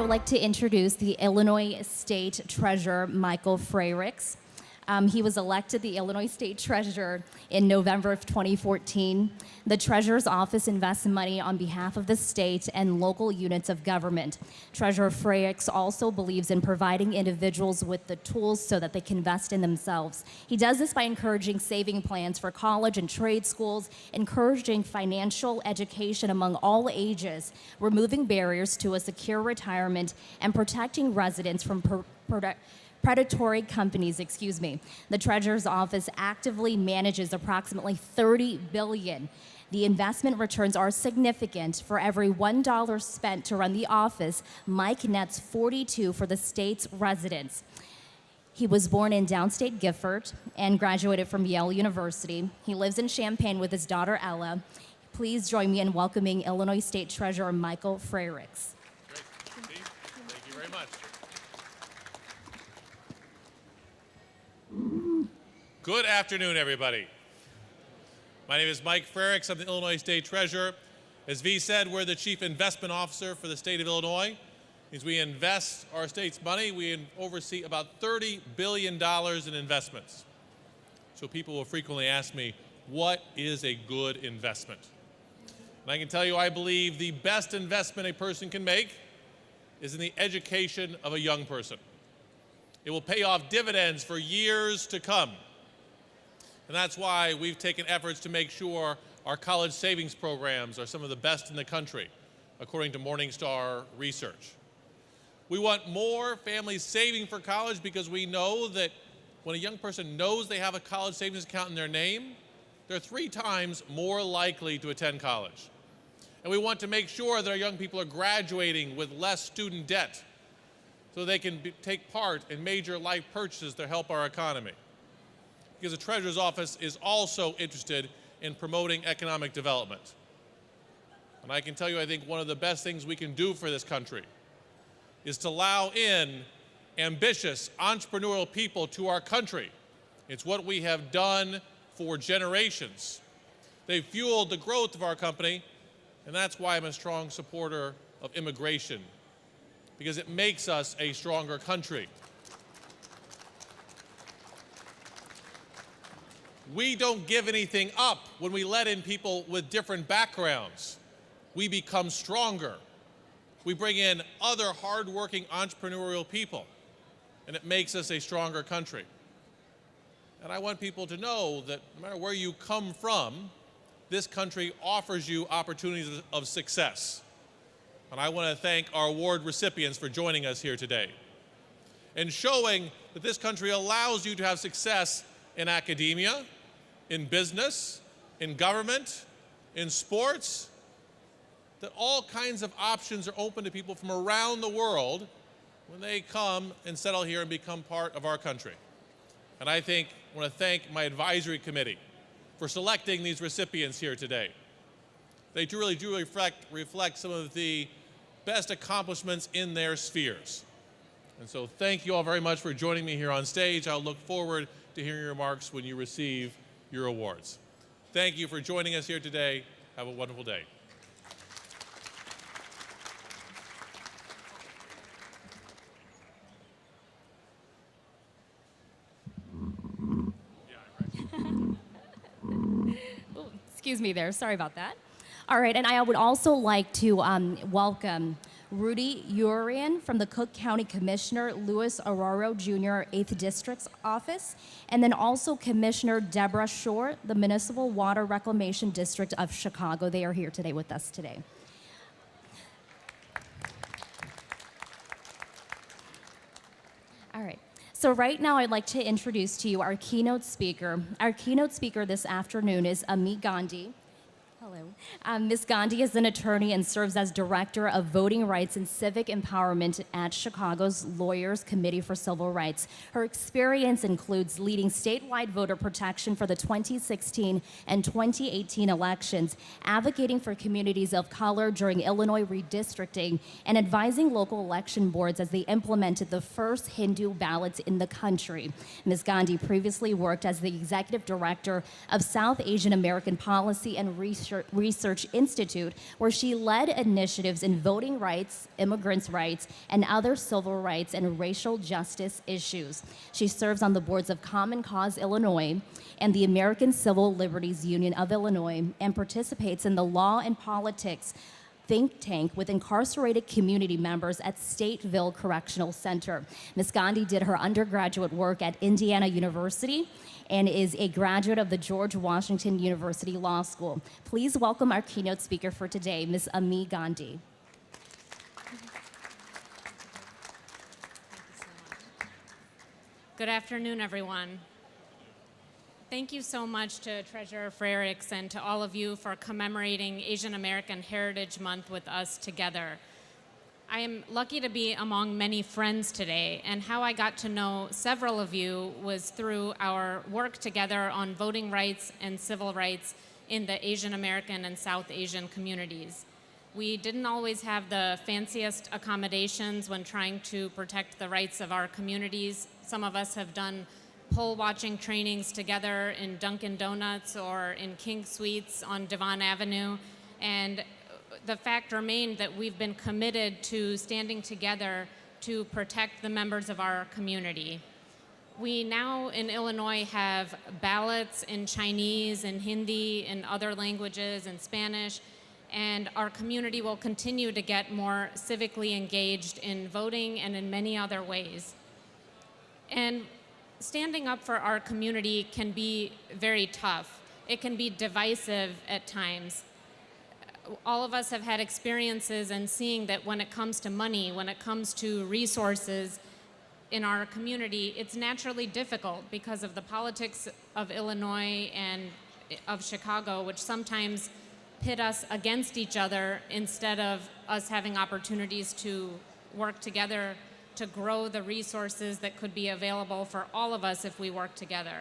would like to introduce the Illinois State Treasurer, Michael Frerichs. He was elected the Illinois State Treasurer in November of 2014. The Treasurer's Office invests money on behalf of the state and local units of government. Treasurer Frerichs also believes in providing individuals with the tools so that they can invest in themselves. He does this by encouraging saving plans for college and trade schools, encouraging financial education among all ages, removing barriers to a secure retirement, and protecting residents from predatory companies. The Treasurer's Office actively manages approximately $30 billion. The investment returns are significant. For every $1 spent to run the office, Mike nets 42 for the state's residents. He was born in downstate Gifford and graduated from Yale University. He lives in Champaign with his daughter Ella. Please join me in welcoming Illinois State Treasurer Michael Frerichs. Great. Steve, thank you very much. Good afternoon, everybody. My name is Mike Frerichs. I'm the Illinois State Treasurer. As V said, we're the Chief Investment Officer for the state of Illinois. It means we invest our state's money. We oversee about $30 billion in investments. So people will frequently ask me, what is a good investment? And I can tell you, I believe the best investment a person can make is in the education of a young person. It will pay off dividends for years to come. And that's why we've taken efforts to make sure our college savings programs are some of the best in the country, according to Morningstar research. We want more families saving for college because we know that when a young person knows they have a college savings account in their name, they're 3 times more likely to attend college. And we want to make sure that our young people are graduating with less student debt, so they can take part in major life purchases to help our economy. Because the Treasurer's Office is also interested in promoting economic development. And I can tell you, I think one of the best things we can do for this country is to allow in ambitious, entrepreneurial people to our country. It's what we have done for generations. They've fueled the growth of our company, and that's why I'm a strong supporter of immigration, because it makes us a stronger country. We don't give anything up when we let in people with different backgrounds. We become stronger. We bring in other hardworking entrepreneurial people, and it makes us a stronger country. And I want people to know that no matter where you come from, this country offers you opportunities of success. And I want to thank our award recipients for joining us here today and showing that this country allows you to have success in academia, in business, in government, in sports, that all kinds of options are open to people from around the world when they come and settle here and become part of our country. And I want to thank my advisory committee for selecting these recipients here today. They really do reflect some of the best accomplishments in their spheres. And so thank you all very much for joining me here on stage. I'll look forward to hearing your remarks when you receive your awards. Thank you for joining us here today. Have a wonderful day. Excuse me there, sorry about that. All right, and I would also like to welcome Rudy Urian from the Cook County Commissioner Louis Arroyo Jr. 8th District's office, and then also Commissioner Deborah Shore, the Municipal Water Reclamation District of Chicago. They are here today with us today. All right. So right now I'd like to introduce to you our keynote speaker. Our keynote speaker this afternoon is Amit Gandhi. Hello. Ms. Gandhi is an attorney and serves as Director of Voting Rights and Civic Empowerment at Chicago's Lawyers Committee for Civil Rights. Her experience includes leading statewide voter protection for the 2016 and 2018 elections, advocating for communities of color during Illinois redistricting, and advising local election boards as they implemented the first Hindu ballots in the country. Ms. Gandhi previously worked as the Executive Director of South Asian American Policy and Research Research Institute, where she led initiatives in voting rights, immigrants' rights, and other civil rights and racial justice issues. She serves on the boards of Common Cause Illinois and the American Civil Liberties Union of Illinois, and participates in the Law and Politics think tank with incarcerated community members at Stateville Correctional Center. Ms. Gandhi did her undergraduate work at Indiana University and is a graduate of the George Washington University Law School. Please welcome our keynote speaker for today, Ms. Ami Gandhi. Good afternoon, everyone. Thank you so much to Treasurer Frerichs and to all of you for commemorating Asian American Heritage Month with us together. I am lucky to be among many friends today, and how I got to know several of you was through our work together on voting rights and civil rights in the Asian American and South Asian communities. We didn't always have the fanciest accommodations when trying to protect the rights of our communities. Some of us have done poll watching trainings together in Dunkin' Donuts or in King Suites on Devon Avenue, and the fact remained that we've been committed to standing together to protect the members of our community. We now in Illinois have ballots in Chinese and Hindi and other languages and Spanish, and our community will continue to get more civically engaged in voting and in many other ways. And standing up for our community can be very tough. It can be divisive at times. All of us have had experiences in seeing that when it comes to money, when it comes to resources in our community, it's naturally difficult because of the politics of Illinois and of Chicago, which sometimes pit us against each other instead of us having opportunities to work together to grow the resources that could be available for all of us if we work together.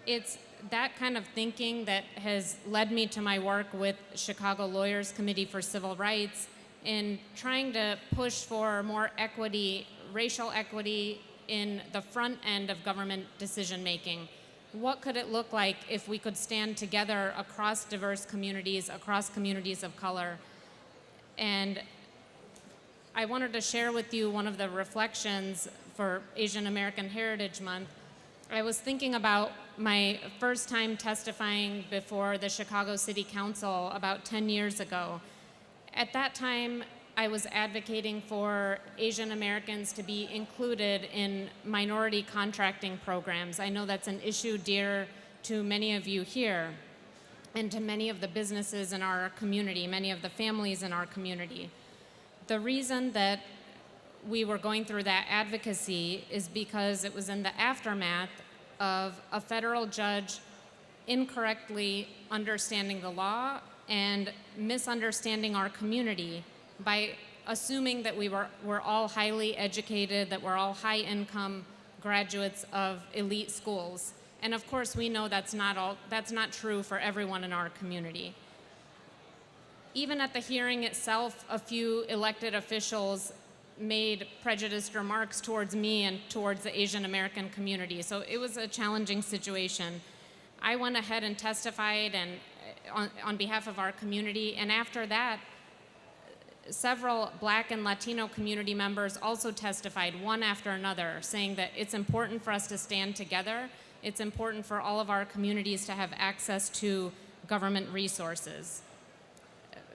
It's that kind of thinking that has led me to my work with Chicago Lawyers Committee for Civil Rights in trying to push for more equity, racial equity in the front end of government decision making. What could it look like if we could stand together across diverse communities, across communities of color? And I wanted to share with you one of the reflections for Asian American Heritage Month. I was thinking about my first time testifying before the Chicago City Council about 10 years ago. At that time, I was advocating for Asian Americans to be included in minority contracting programs. I know that's an issue dear to many of you here and to many of the businesses in our community, many of the families in our community. The reason that we were going through that advocacy is because it was in the aftermath of a federal judge incorrectly understanding the law and misunderstanding our community by assuming that we're all highly educated, that we're all high-income graduates of elite schools. And of course, we know that's not true for everyone in our community. Even at the hearing itself, a few elected officials made prejudiced remarks towards me and towards the Asian American community. So it was a challenging situation. I went ahead and testified and on behalf of our community, and after that, several Black and Latino community members also testified one after another, saying that it's important for us to stand together. It's important for all of our communities to have access to government resources.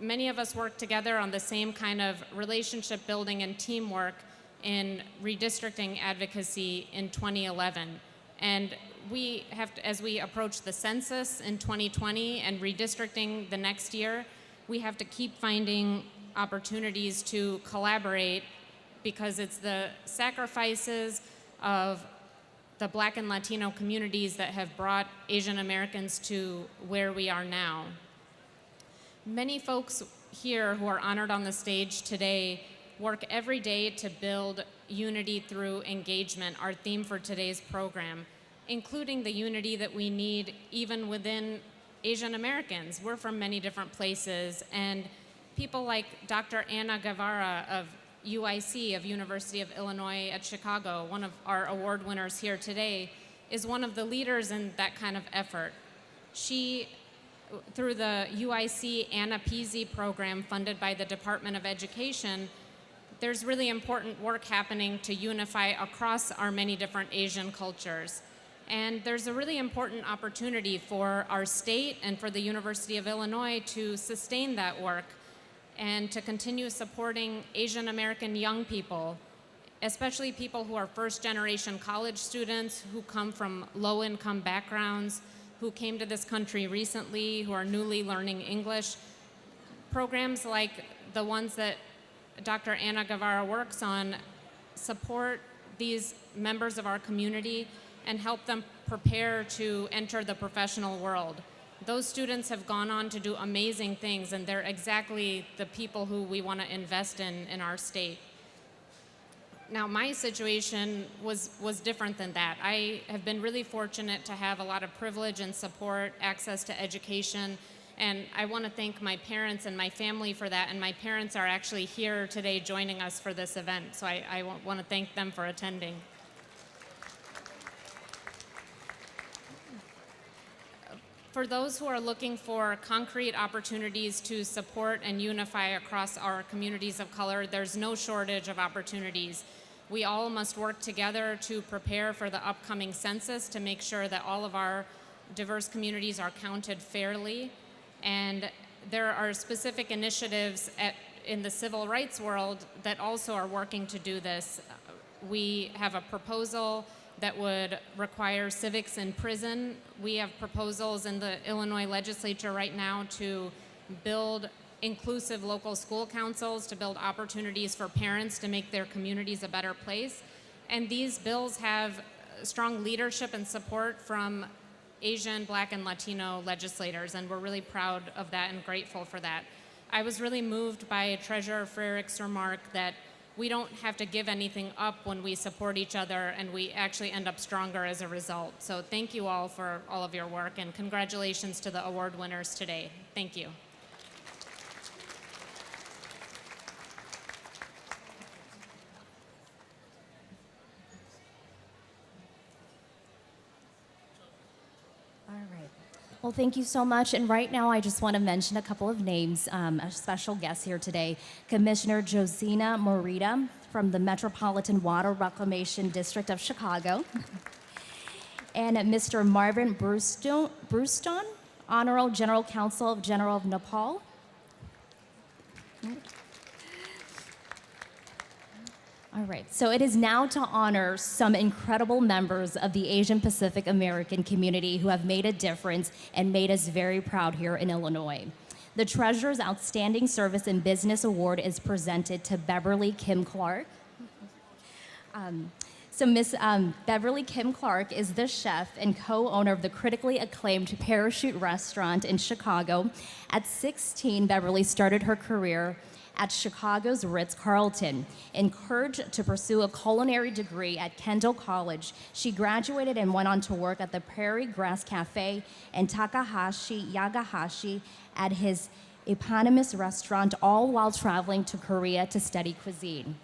Many of us work together on the same kind of relationship building and teamwork in redistricting advocacy in 2011. And we have to, as we approach the census in 2020 and redistricting the next year, we have to keep finding opportunities to collaborate because it's the sacrifices of the Black and Latino communities that have brought Asian Americans to where we are now. Many folks here who are honored on the stage today work every day to build unity through engagement, our theme for today's program, including the unity that we need even within Asian Americans. We're from many different places, and people like Dr. Anna Guevara of UIC, of University of Illinois at Chicago, one of our award winners here today, is one of the leaders in that kind of effort. She through the UIC Anna Peasy program funded by the Department of Education, there's really important work happening to unify across our many different Asian cultures. And there's a really important opportunity for our state and for the University of Illinois to sustain that work and to continue supporting Asian American young people, especially people who are first-generation college students who come from low-income backgrounds, who came to this country recently, who are newly learning English. Programs like the ones that Dr. Anna Guevara works on support these members of our community and help them prepare to enter the professional world. Those students have gone on to do amazing things, and they're exactly the people who we want to invest in our state. Now, my situation was different than that. I have been really fortunate to have a lot of privilege and support, access to education, and I want to thank my parents and my family for that, and my parents are actually here today joining us for this event, so I want to thank them for attending. For those who are looking for concrete opportunities to support and unify across our communities of color, there's no shortage of opportunities. We all must work together to prepare for the upcoming census to make sure that all of our diverse communities are counted fairly. And there are specific initiatives in the civil rights world that also are working to do this. We have a proposal that would require civics in prison. We have proposals in the Illinois legislature right now to build inclusive local school councils, to build opportunities for parents to make their communities a better place. And these bills have strong leadership and support from Asian, Black, and Latino legislators, and we're really proud of that and grateful for that. I was really moved by Treasurer Frerich's remark that we don't have to give anything up when we support each other, and we actually end up stronger as a result. So thank you all for all of your work, and congratulations to the award winners today. Thank you. All right. Well, thank you so much. And right now, I just want to mention a couple of names. A special guest here today, Commissioner Josina Morita from the Metropolitan Water Reclamation District of Chicago, and Mr. Marvin Brewston, Honorable General Counsel of General of Nepal. All right, so it is now to honor some incredible members of the Asian Pacific American community who have made a difference and made us very proud here in Illinois. The Treasurer's Outstanding Service in Business Award is presented to Beverly Kim Clark. Miss Beverly Kim Clark is the chef and co-owner of the critically acclaimed Parachute Restaurant in Chicago. At 16, Beverly started her career at Chicago's Ritz-Carlton. Encouraged to pursue a culinary degree at Kendall College, she graduated and went on to work at the Prairie Grass Cafe and Takahashi Yagahashi at his eponymous restaurant, all while traveling to Korea to study cuisine.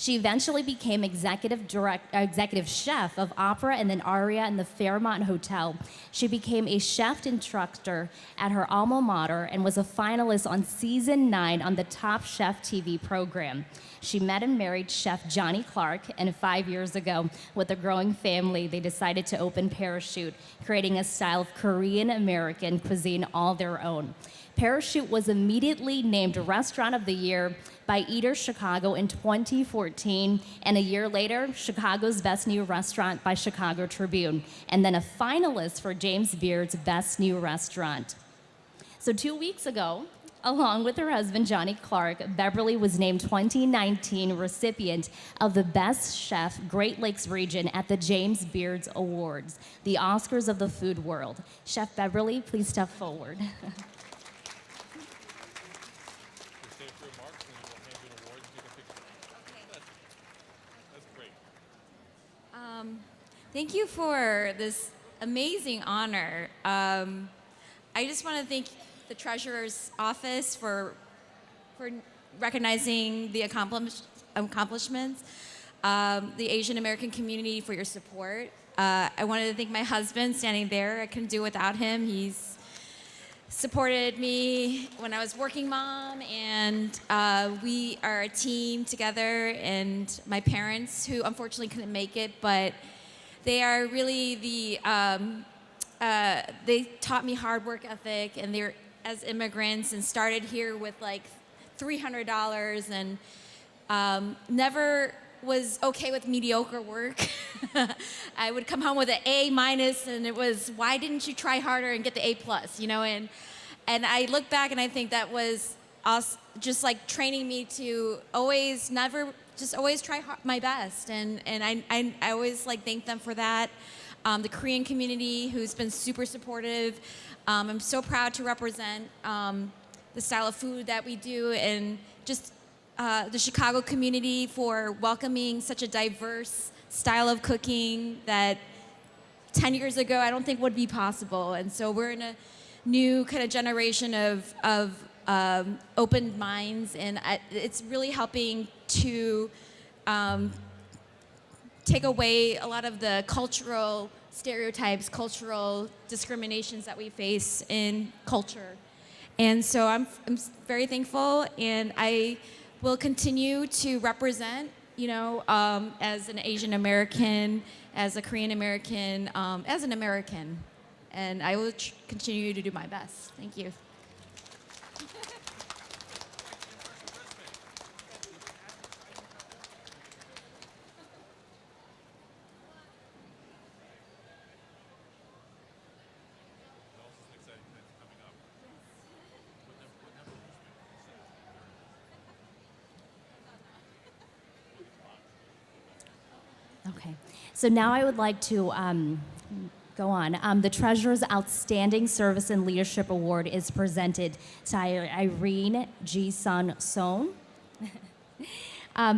She eventually became executive chef of opera and then aria in the Fairmont Hotel. She became a chef instructor at her alma mater and was a finalist on season 9 on the Top Chef TV program. She met and married Chef Johnny Clark, and 5 years ago, with a growing family, they decided to open Parachute, creating a style of Korean American cuisine all their own. Parachute was immediately named Restaurant of the Year by Eater Chicago in 2014, and a year later, Chicago's Best New Restaurant by Chicago Tribune, and then a finalist for James Beard's Best New Restaurant. So 2 weeks ago, along with her husband, Johnny Clark, Beverly was named 2019 recipient of the Best Chef Great Lakes Region at the James Beard's Awards, the Oscars of the food world. Chef Beverly, please step forward. Thank you for this amazing honor. I just want to thank the Treasurer's Office for recognizing the accomplishments, the Asian American community for your support. I wanted to thank my husband standing there. I couldn't do it without him. He's supported me when I was working mom, and we are a team together. And my parents, who unfortunately couldn't make it, but they are really they taught me hard work ethic, and they're as immigrants and started here with like $300 and never was okay with mediocre work. I would come home with an A minus, and it was, why didn't you try harder and get the A plus, you know? And I look back and I think that was us just like training me to always always try my best. And I always like thank them for that. The Korean community, who's been super supportive. I'm so proud to represent the style of food that we do, and just the Chicago community for welcoming such a diverse style of cooking that 10 years ago I don't think would be possible. And so we're in a new kind of generation of open minds, and it's really helping to take away a lot of the cultural stereotypes, cultural discriminations that we face in culture. And so I'm very thankful, and I will continue to represent, as an Asian American, as a Korean American, as an American. And I will continue to do my best. Thank you. Okay, so now I would like to go on. The Treasurer's Outstanding Service and Leadership Award is presented to Irene G. Sun Sohn.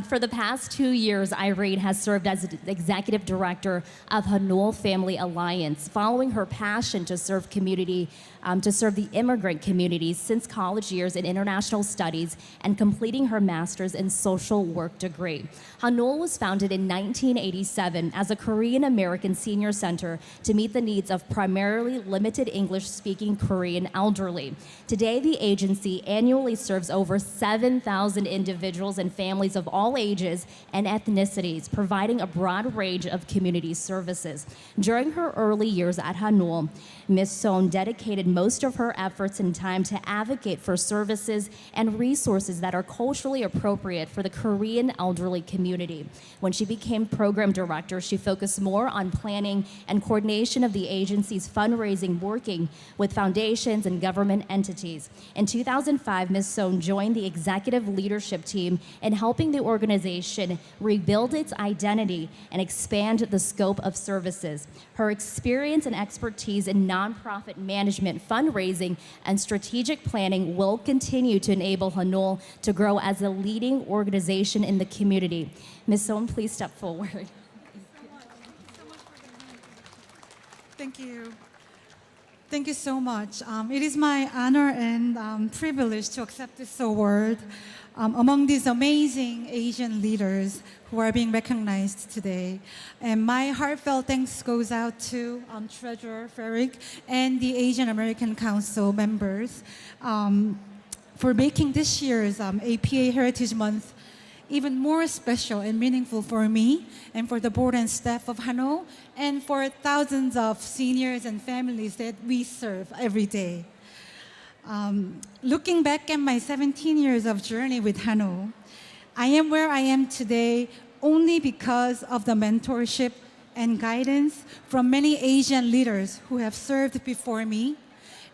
For the past 2 years, Irene has served as executive director of Hanul Family Alliance, following her passion to serve the immigrant communities since college years in international studies and completing her master's in social work degree. Hanul was founded in 1987 as a Korean American senior center to meet the needs of primarily limited English-speaking Korean elderly. Today, the agency annually serves over 7,000 individuals and families of all ages and ethnicities, providing a broad range of community services. During her early years at Hanul, Ms. Sohn dedicated most of her efforts and time to advocate for services and resources that are culturally appropriate for the Korean elderly community. When she became program director, she focused more on planning and coordination of the agency's fundraising, working with foundations and government entities. In 2005, Ms. Sohn joined the executive leadership team in helping the organization rebuild its identity and expand the scope of services. Her experience and expertise in nonprofit management, fundraising, and strategic planning will continue to enable Hanul to grow as a leading organization in the community. Ms. Sohn, please step forward. Thank you. Thank you so much. It is my honor and privilege to accept this award among these amazing Asian leaders who are being recognized today. And my heartfelt thanks goes out to Treasurer Frerick and the Asian American Council members for making this year's APA Heritage Month even more special and meaningful for me and for the board and staff of Hanul and for thousands of seniors and families that we serve every day. Looking back at my 17 years of journey with Hanul, I am where I am today only because of the mentorship and guidance from many Asian leaders who have served before me.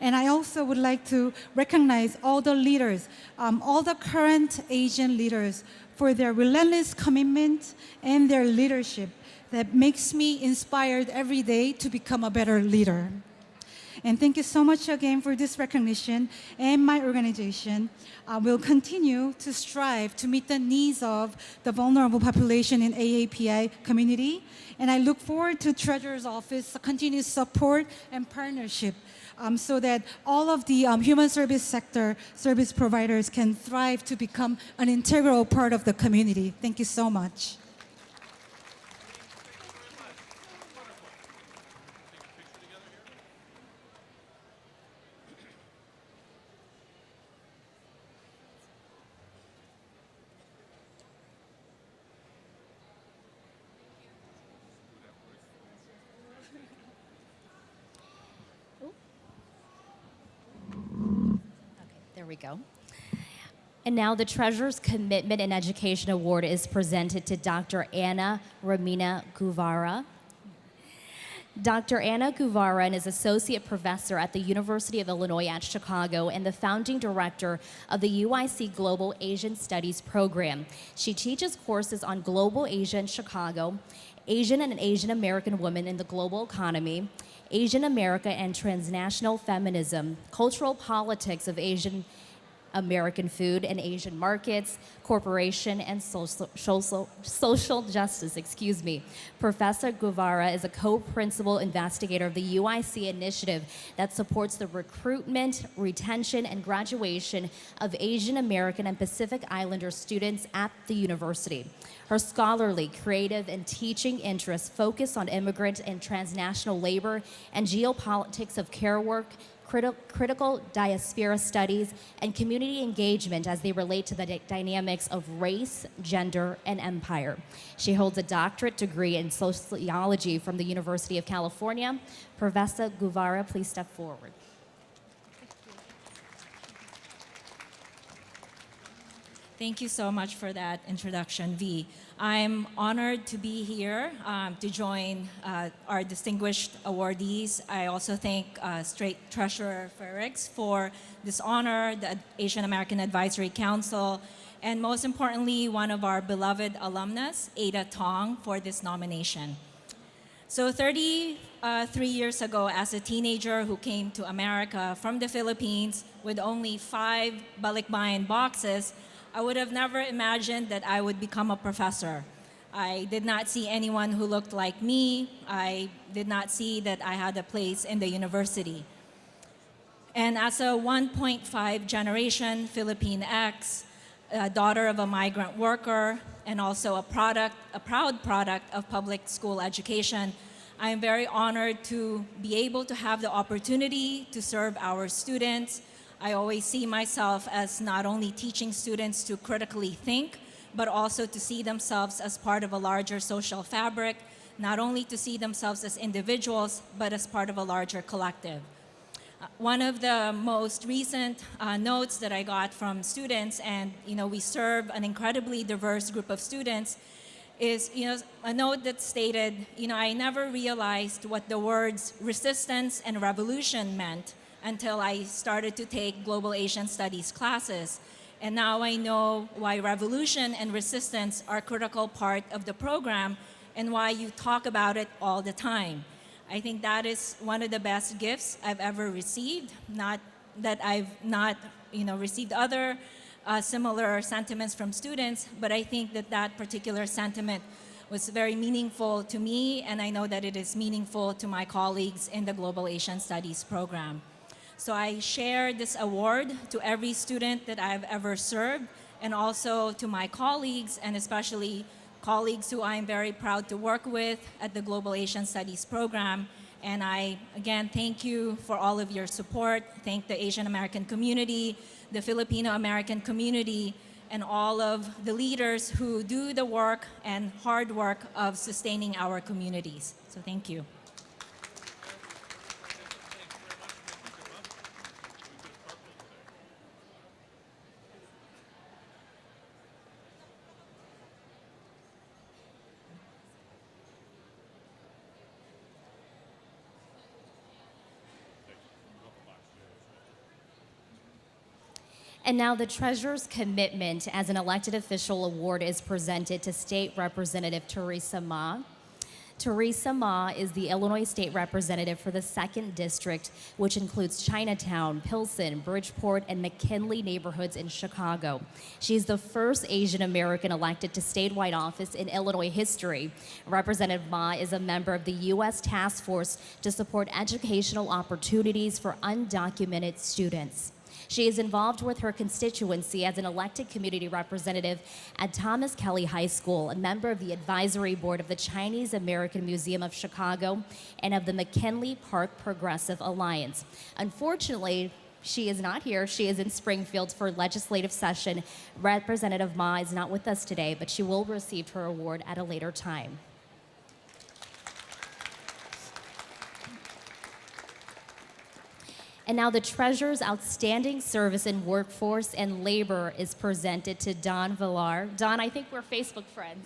And I also would like to recognize all the leaders, all the current Asian leaders, for their relentless commitment and their leadership that makes me inspired every day to become a better leader. And thank you so much again for this recognition. And my organization will continue to strive to meet the needs of the vulnerable population in AAPI community. And I look forward to Treasurer's Office continued support and partnership so that all of the human service sector service providers can thrive to become an integral part of the community. Thank you so much. we go. And now the Treasurer's Commitment and Education Award is presented to Dr. Anna Romina Guevara. Dr. Anna Guevara is Associate Professor at the University of Illinois at Chicago and the founding director of the UIC Global Asian Studies program. She teaches courses on global Asia in Chicago, Asian and Asian American women in the global economy, Asian America and transnational feminism, cultural politics of Asian American food and Asian markets, corporation, and social justice, Professor Guevara is a co-principal investigator of the UIC initiative that supports the recruitment, retention, and graduation of Asian American and Pacific Islander students at the university. Her scholarly, creative, and teaching interests focus on immigrant and transnational labor and geopolitics of care work, critical diaspora studies, and community engagement as they relate to the dynamics of race, gender, and empire. She holds a doctorate degree in sociology from the University of California. Professor Guevara, please step forward. Thank you so much for that introduction, V. I'm honored to be here to join our distinguished awardees. I also thank State Treasurer Frerichs for this honor, the Asian American Advisory Council, and most importantly, one of our beloved alumnus, Ada Tong, for this nomination. So 33 years ago, as a teenager who came to America from the Philippines with only 5 balikbayan boxes, I would have never imagined that I would become a professor. I did not see anyone who looked like me. I did not see that I had a place in the university. And as a 1.5 generation Philippine X, a daughter of a migrant worker, and also a proud product of public school education, I am very honored to be able to have the opportunity to serve our students. I always see myself as not only teaching students to critically think, but also to see themselves as part of a larger social fabric, not only to see themselves as individuals, but as part of a larger collective. One of the most recent notes that I got from students, and we serve an incredibly diverse group of students, is a note that stated, I never realized what the words resistance and revolution meant until I started to take Global Asian Studies classes. And now I know why revolution and resistance are a critical part of the program and why you talk about it all the time. I think that is one of the best gifts I've ever received. Not that I've not received other similar sentiments from students, but I think that that particular sentiment was very meaningful to me, and I know that it is meaningful to my colleagues in the Global Asian Studies program. So I share this award to every student that I've ever served, and also to my colleagues, and especially colleagues who I'm very proud to work with at the Global Asian Studies program. And I, again, thank you for all of your support. Thank the Asian American community, the Filipino American community, and all of the leaders who do the work and hard work of sustaining our communities. So thank you. And now the Treasurer's Commitment as an Elected Official Award is presented to State Representative Teresa Ma. Teresa Ma is the Illinois State Representative for the 2nd District, which includes Chinatown, Pilsen, Bridgeport, and McKinley neighborhoods in Chicago. She is the first Asian American elected to statewide office in Illinois history. Representative Ma is a member of the U.S. Task Force to support educational opportunities for undocumented students. She is involved with her constituency as an elected community representative at Thomas Kelly High School, a member of the advisory board of the Chinese American Museum of Chicago and of the McKinley Park Progressive Alliance. Unfortunately, she is not here. She is in Springfield for legislative session. Representative Ma is not with us today, but she will receive her award at a later time. And now the Treasurer's Outstanding Service in Workforce and Labor is presented to Don Villar. Don, I think we're Facebook friends.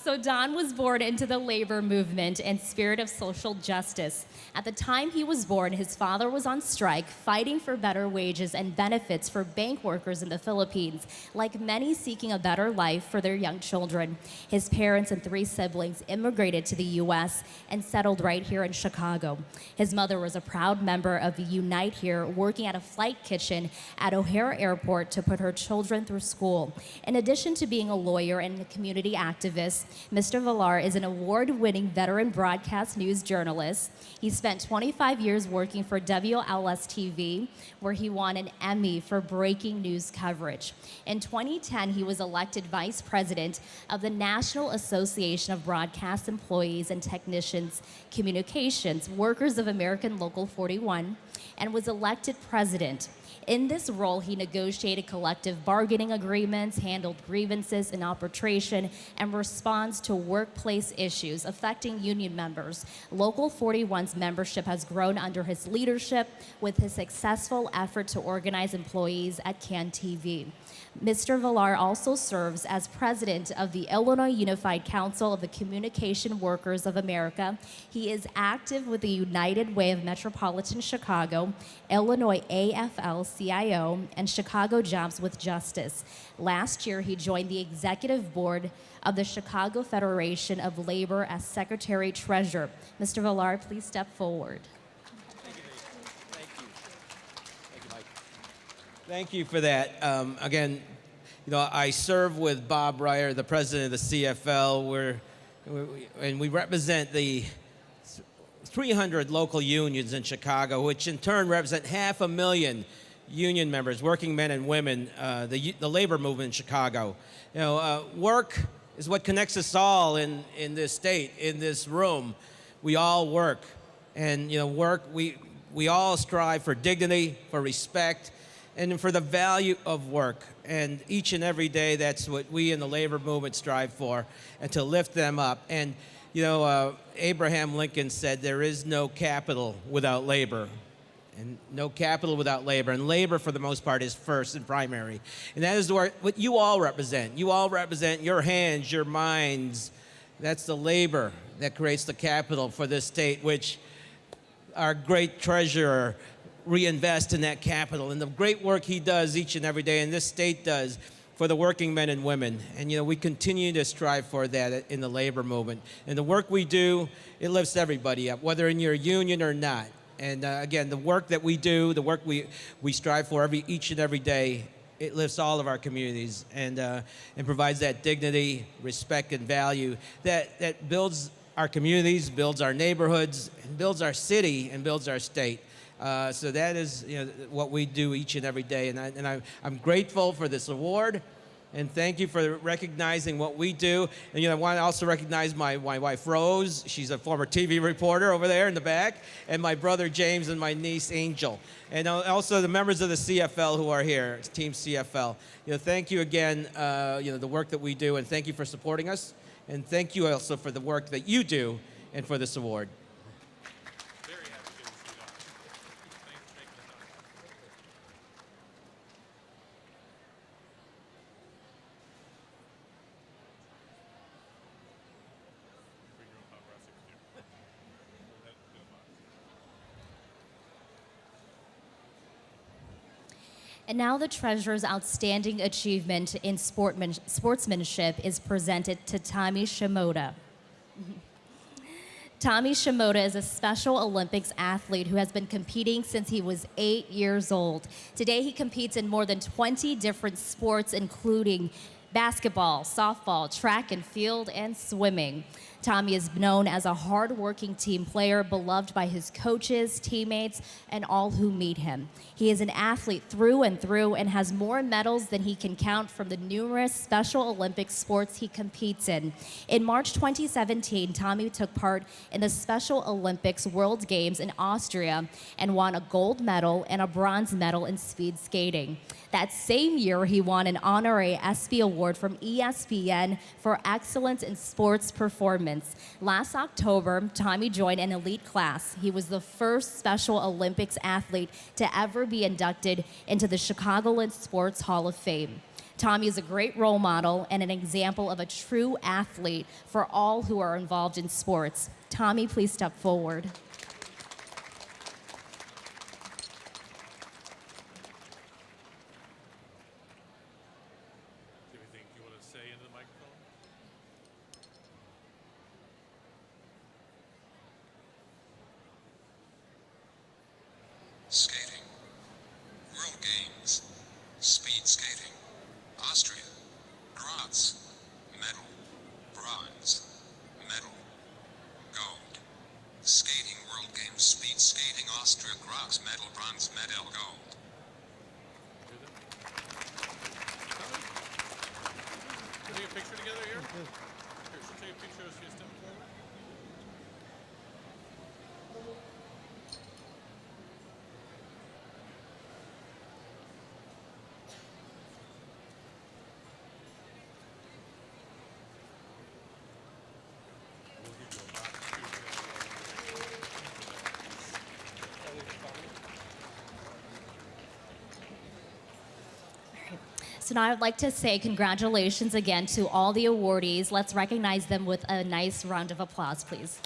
So Don was born into the labor movement and spirit of social justice. At the time he was born, his father was on strike, fighting for better wages and benefits for bank workers in the Philippines, like many seeking a better life for their young children. His parents and 3 siblings immigrated to the U.S. and settled right here in Chicago. His mother was a proud member of Unite Here, working at a flight kitchen at O'Hare Airport to put her children through school. In addition to being a lawyer and a community activist, Mr. Villar is an award-winning veteran broadcast news journalist. He spent 25 years working for WLS-TV, where he won an Emmy for breaking news coverage. In 2010, he was elected vice president of the National Association of Broadcast Employees and Technicians Communications, Workers of American Local 41, and was elected president. In this role, he negotiated collective bargaining agreements, handled grievances and arbitration, and responds to workplace issues affecting union members. Local 41's membership has grown under his leadership with his successful effort to organize employees at CAN TV. Mr. Villar also serves as president of the Illinois Unified Council of the Communication Workers of America. He is active with the United Way of Metropolitan Chicago, Illinois AFL-CIO, and Chicago Jobs with Justice. Last year, he joined the executive board of the Chicago Federation of Labor as secretary-treasurer. Mr. Villar, please step forward. Thank you for that. Again, I serve with Bob Ryer, the president of the CFL, and we represent the 300 local unions in Chicago, which in turn represent 500,000 union members, working men and women, the labor movement in Chicago. Work is what connects us all in this state, in this room. We all work, and work. We all strive for dignity, for respect, and for the value of work. And each and every day, that's what we in the labor movement strive for, and to lift them up. And, Abraham Lincoln said, there is no capital without labor. And no capital without labor. And labor, for the most part, is first and primary. And that is what you all represent. You all represent your hands, your minds. That's the labor that creates the capital for this state, which our great treasurer reinvest in that capital, and the great work he does each and every day, and this state does for the working men and women. And we continue to strive for that in the labor movement. And the work we do, it lifts everybody up, whether in your union or not. And again, the work that we do, the work we strive for each and every day, it lifts all of our communities and provides that dignity, respect, and value that builds our communities, builds our neighborhoods, and builds our city, and builds our state. So that is what we do each and every day, and I'm grateful for this award, and thank you for recognizing what we do. And I want to also recognize my wife Rose. She's a former TV reporter over there in the back, and my brother James and my niece Angel, and also the members of the CFL who are here, Team CFL. Thank you again. The work that we do, and thank you for supporting us, and thank you also for the work that you do, and for this award. And now the Treasurer's Outstanding Achievement in Sportsmanship is presented to Tommy Shimoda. Tommy Shimoda is a Special Olympics athlete who has been competing since he was 8 years old. Today he competes in more than 20 different sports, including basketball, softball, track and field, and swimming. Tommy is known as a hard-working team player, beloved by his coaches, teammates, and all who meet him. He is an athlete through and through and has more medals than he can count from the numerous Special Olympic sports he competes in. In March 2017, Tommy took part in the Special Olympics World Games in Austria and won a gold medal and a bronze medal in speed skating. That same year, he won an honorary ESPY award from ESPN for excellence in sports performance. performance. Last October, Tommy joined an elite class. He was the first Special Olympics athlete to ever be inducted into the Chicagoland Sports Hall of Fame. Tommy is a great role model and an example of a true athlete for all who are involved in sports. Tommy, please step forward. Anything you want to say into the microphone? Skating. World Games. Speed skating. Austria. Graz. Medal. Bronze. Medal. Gold. Skating World Games. Speed skating. Austria. Graz. Medal. Bronze. Medal. Gold. Can we take a picture together here? Here, should take a picture as you step forward. So now I'd like to say congratulations again to all the awardees. Let's recognize them with a nice round of applause, please.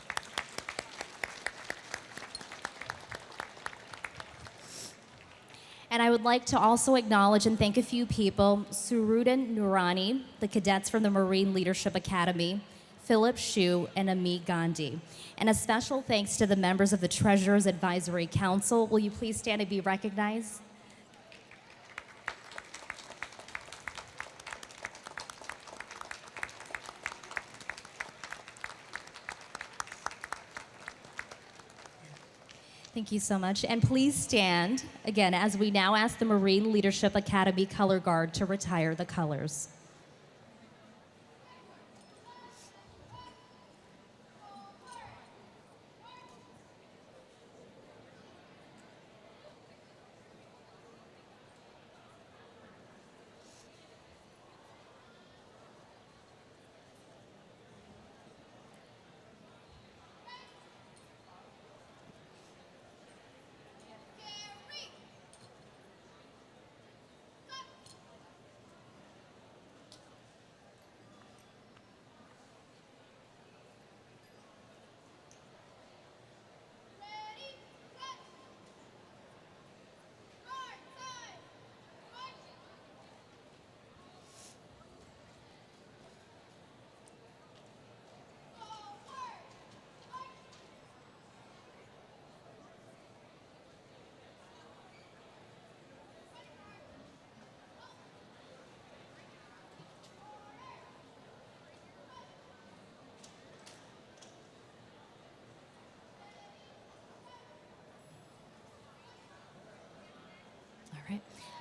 And I would like to also acknowledge and thank a few people: Surudan Nurani, the cadets from the Marine Leadership Academy, Philip Shu, and Amit Gandhi. And a special thanks to the members of the Treasurers Advisory Council. Will you please stand and be recognized? Thank you so much. And please stand again as we now ask the Marine Leadership Academy Color Guard to retire the colors.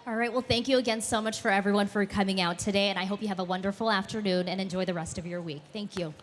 All right. Well, thank you again so much for everyone for coming out today, and I hope you have a wonderful afternoon and enjoy the rest of your week. Thank you.